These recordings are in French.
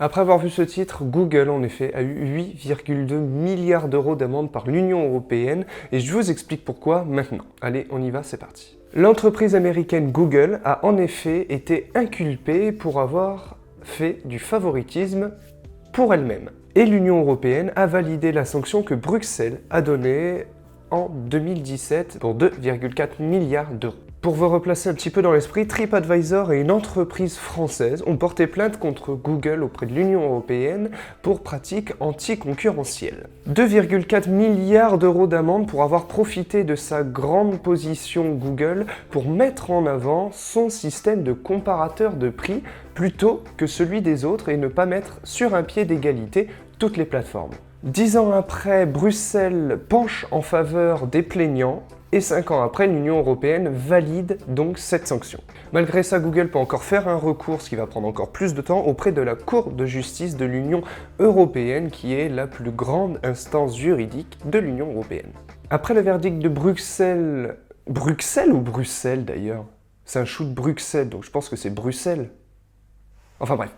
Après avoir vu ce titre, Google en effet a eu 8,2 milliards d'euros d'amende par l'Union européenne et je vous explique pourquoi maintenant. Allez, on y va, c'est parti. L'entreprise américaine Google a en effet été inculpée pour avoir fait du favoritisme pour elle-même. Et l'Union européenne a validé la sanction que Bruxelles a donnée en 2017 pour 2,4 milliards d'euros. Pour vous replacer un petit peu dans l'esprit, TripAdvisor et une entreprise française ont porté plainte contre Google auprès de l'Union européenne pour pratiques anticoncurrentielles. 2,4 milliards d'euros d'amende pour avoir profité de sa grande position Google pour mettre en avant son système de comparateur de prix plutôt que celui des autres et ne pas mettre sur un pied d'égalité toutes les plateformes. 10 ans après, Bruxelles penche en faveur des plaignants et 5 ans après, l'Union européenne valide donc cette sanction. Malgré ça, Google peut encore faire un recours, ce qui va prendre encore plus de temps, auprès de la Cour de justice de l'Union européenne, qui est la plus grande instance juridique de l'Union européenne. Après le verdict de Bruxelles... Bruxelles ou Bruxelles d'ailleurs? C'est un shoot de Bruxelles, donc je pense que c'est Bruxelles. Enfin bref.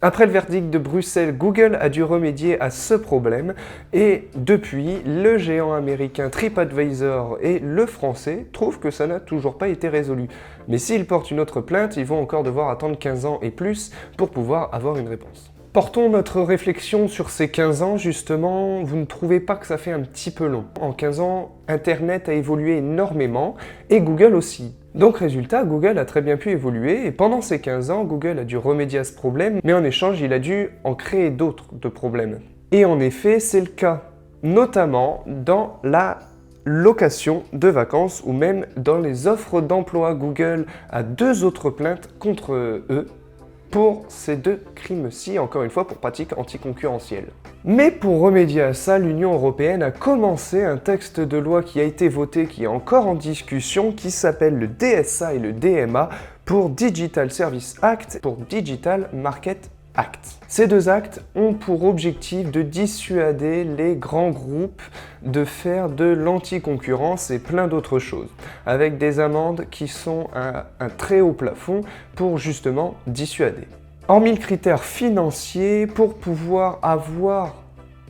Après le verdict de Bruxelles, Google a dû remédier à ce problème et depuis, le géant américain TripAdvisor et le français trouvent que ça n'a toujours pas été résolu. Mais s'ils portent une autre plainte, ils vont encore devoir attendre 15 ans et plus pour pouvoir avoir une réponse. Portons notre réflexion sur ces 15 ans, justement, vous ne trouvez pas que ça fait un petit peu long? En 15 ans, Internet a évolué énormément et Google aussi. Donc résultat, Google a très bien pu évoluer et pendant ces 15 ans, Google a dû remédier à ce problème, mais en échange, il a dû en créer d'autres de problèmes. Et en effet, c'est le cas, notamment dans la location de vacances ou même dans les offres d'emploi. Google a 2 autres plaintes contre eux pour ces 2 crimes-ci, encore une fois pour pratiques anticoncurrentielles. Mais pour remédier à ça, l'Union européenne a commencé un texte de loi qui a été voté, qui est encore en discussion, qui s'appelle le DSA et le DMA pour Digital Service Act, pour Digital Market Act. Ces 2 actes ont pour objectif de dissuader les grands groupes de faire de l'anticoncurrence et plein d'autres choses, avec des amendes qui sont à un très haut plafond pour justement dissuader. Hormis le critère financier, pour pouvoir avoir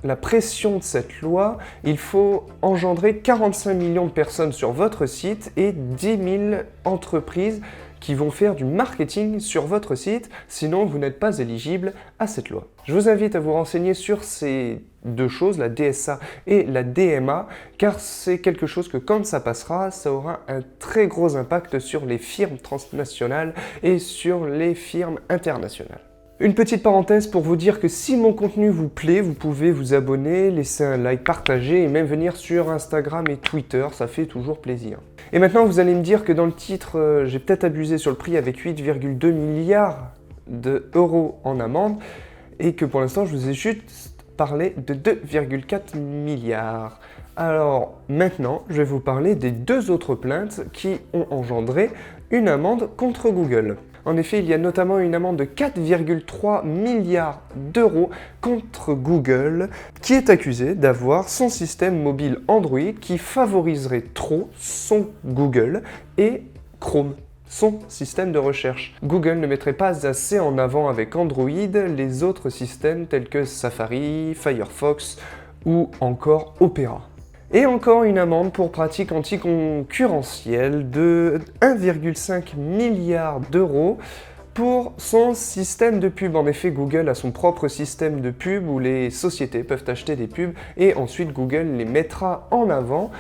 la pression de cette loi, il faut engendrer 45 millions de personnes sur votre site et 10 000 entreprises qui vont faire du marketing sur votre site, sinon vous n'êtes pas éligible à cette loi. Je vous invite à vous renseigner sur ces 2 choses, la DSA et la DMA, car c'est quelque chose que quand ça passera, ça aura un très gros impact sur les firmes transnationales et sur les firmes internationales. Une petite parenthèse pour vous dire que si mon contenu vous plaît, vous pouvez vous abonner, laisser un like, partager et même venir sur Instagram et Twitter, ça fait toujours plaisir. Et maintenant vous allez me dire que dans le titre, j'ai peut-être abusé sur le prix avec 8,2 milliards d'euros en amende et que pour l'instant je vous ai juste parlé de 2,4 milliards. Alors maintenant, je vais vous parler des 2 autres plaintes qui ont engendré une amende contre Google. En effet, il y a notamment une amende de 4,3 milliards d'euros contre Google qui est accusé d'avoir son système mobile Android qui favoriserait trop son Google et Chrome, son système de recherche. Google ne mettrait pas assez en avant avec Android les autres systèmes tels que Safari, Firefox ou encore Opera. Et encore une amende pour pratique anticoncurrentielle de 1,5 milliard d'euros pour son système de pub. En effet, Google a son propre système de pub où les sociétés peuvent acheter des pubs et ensuite Google les mettra en avant.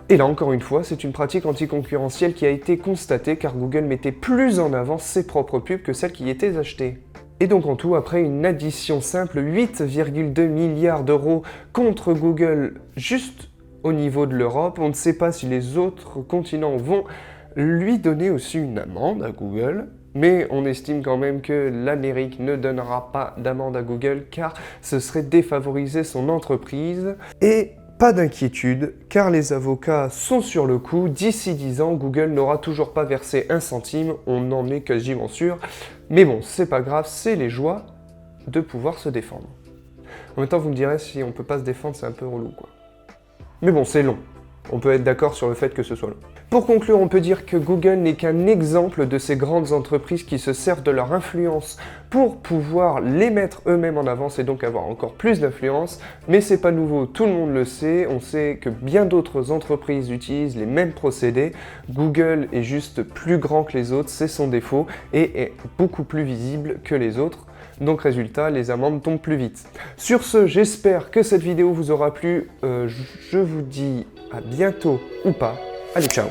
Et là, encore une fois, c'est une pratique anticoncurrentielle qui a été constatée car Google mettait plus en avant ses propres pubs que celles qui étaient achetées. Et donc en tout, après une addition simple, 8,2 milliards d'euros contre Google juste au niveau de l'Europe, on ne sait pas si les autres continents vont lui donner aussi une amende à Google, mais on estime quand même que l'Amérique ne donnera pas d'amende à Google car ce serait défavoriser son entreprise. Et pas d'inquiétude, car les avocats sont sur le coup, d'ici 10 ans, Google n'aura toujours pas versé 1 centime, on en est quasiment sûr. Mais bon, c'est pas grave, c'est les joies de pouvoir se défendre. En même temps, vous me direz, si on peut pas se défendre, c'est un peu relou, quoi. Mais bon, c'est long. On peut être d'accord sur le fait que ce soit long. Pour conclure, on peut dire que Google n'est qu'un exemple de ces grandes entreprises qui se servent de leur influence pour pouvoir les mettre eux-mêmes en avance et donc avoir encore plus d'influence. Mais c'est pas nouveau, tout le monde le sait. On sait que bien d'autres entreprises utilisent les mêmes procédés. Google est juste plus grand que les autres, c'est son défaut, et est beaucoup plus visible que les autres. Donc résultat, les amendes tombent plus vite. Sur ce, j'espère que cette vidéo vous aura plu. Je vous dis à bientôt ou pas. Allez, ciao!